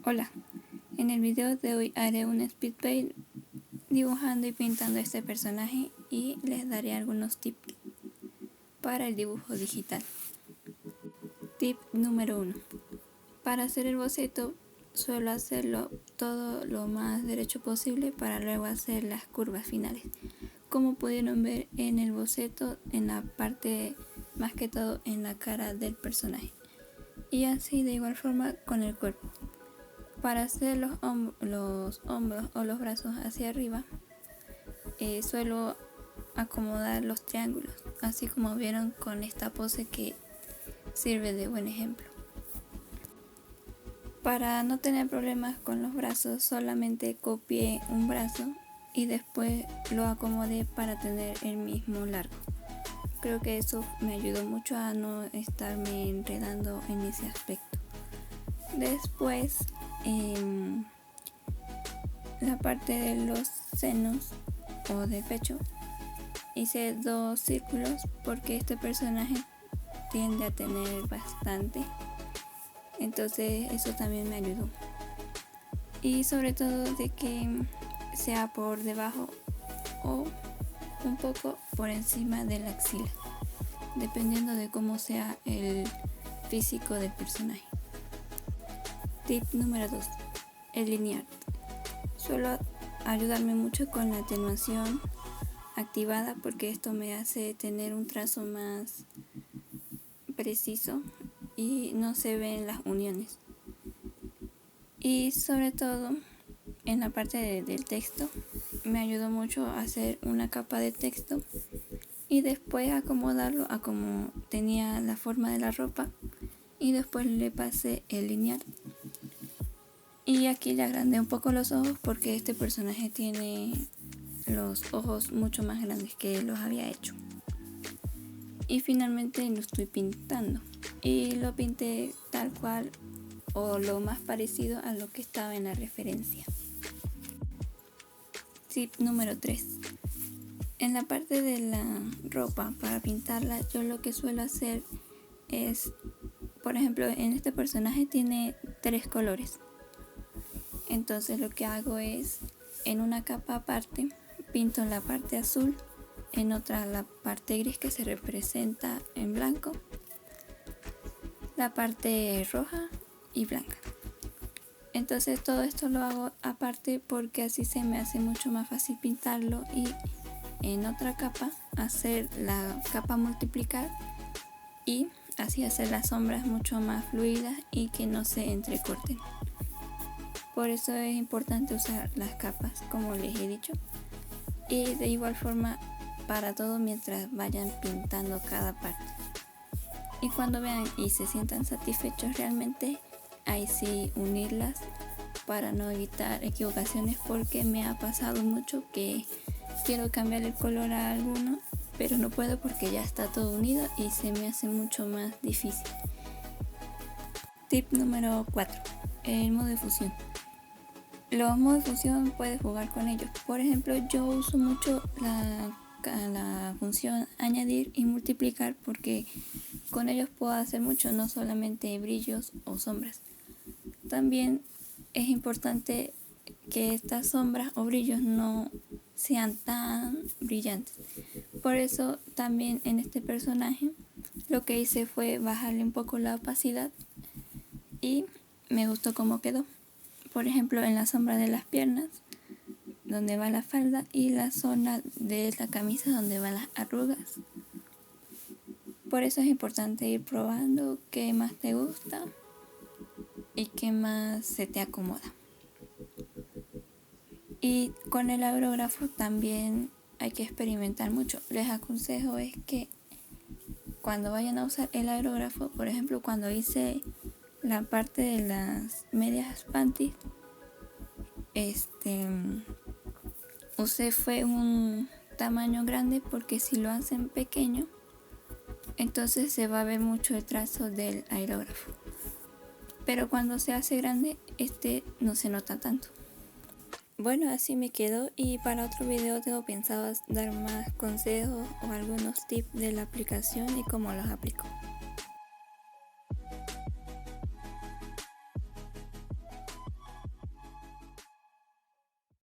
Hola, en el video de hoy haré un speed paint dibujando y pintando este personaje y les daré algunos tips para el dibujo digital. Tip número 1. Para hacer el boceto suelo hacerlo todo lo más derecho posible para luego hacer las curvas finales. Como pudieron ver en el boceto, en la parte más que todo en la cara del personaje. Y así de igual forma con el cuerpo. Para hacer los hombros o los brazos hacia arriba, suelo acomodar los triángulos, así como vieron con esta pose que sirve de buen ejemplo. Para no tener problemas con los brazos, solamente copié un brazo y después lo acomodé para tener el mismo largo. Creo que eso me ayudó mucho a no estarme enredando en ese aspecto. Después, la parte de los senos o del pecho, hice 2 círculos porque este personaje tiende a tener bastante, entonces eso también me ayudó. Y sobre todo de que sea por debajo o un poco por encima de la axila, dependiendo de cómo sea el físico del personaje. Tip número 2. El linear. Suelo ayudarme mucho con la atenuación activada porque esto me hace tener un trazo más preciso y no se ven las uniones. Y sobre todo en la parte del texto me ayudó mucho a hacer una capa de texto y después acomodarlo a como tenía la forma de la ropa y después le pasé el lineal. Y aquí le agrandé un poco los ojos porque este personaje tiene los ojos mucho más grandes que los había hecho. Y finalmente lo estoy pintando. Y lo pinté tal cual o lo más parecido a lo que estaba en la referencia. Tip número 3. En la parte de la ropa para pintarla, yo lo que suelo hacer es, por ejemplo, en este personaje tiene 3 colores. Entonces lo que hago es, en una capa aparte, pinto la parte azul, en otra la parte gris que se representa en blanco, la parte roja y blanca. Entonces todo esto lo hago aparte porque así se me hace mucho más fácil pintarlo y en otra capa hacer la capa multiplicar y así hacer las sombras mucho más fluidas y que no se entrecorten. Por eso es importante usar las capas, como les he dicho, y de igual forma para todo mientras vayan pintando cada parte. Y cuando vean y se sientan satisfechos realmente, ahí sí unirlas para no evitar equivocaciones, porque me ha pasado mucho que quiero cambiar el color a alguno, pero no puedo porque ya está todo unido y se me hace mucho más difícil. Tip número 4. El modo de fusión. Los modos de función puedes jugar con ellos. Por ejemplo, yo uso mucho la función añadir y multiplicar porque con ellos puedo hacer mucho, no solamente brillos o sombras. También es importante que estas sombras o brillos no sean tan brillantes. Por eso también en este personaje lo que hice fue bajarle un poco la opacidad y me gustó cómo quedó. Por ejemplo, en la sombra de las piernas, donde va la falda, y la zona de la camisa, donde van las arrugas. Por eso es importante ir probando qué más te gusta y qué más se te acomoda. Y con el aerógrafo también hay que experimentar mucho. Les aconsejo es que cuando vayan a usar el aerógrafo, por ejemplo, cuando hice la parte de las medias panties, usé fue un tamaño grande porque si lo hacen pequeño entonces se va a ver mucho el trazo del aerógrafo, pero cuando se hace grande no se nota tanto. Bueno, así me quedó, y para otro video tengo pensado dar más consejos o algunos tips de la aplicación y cómo los aplico.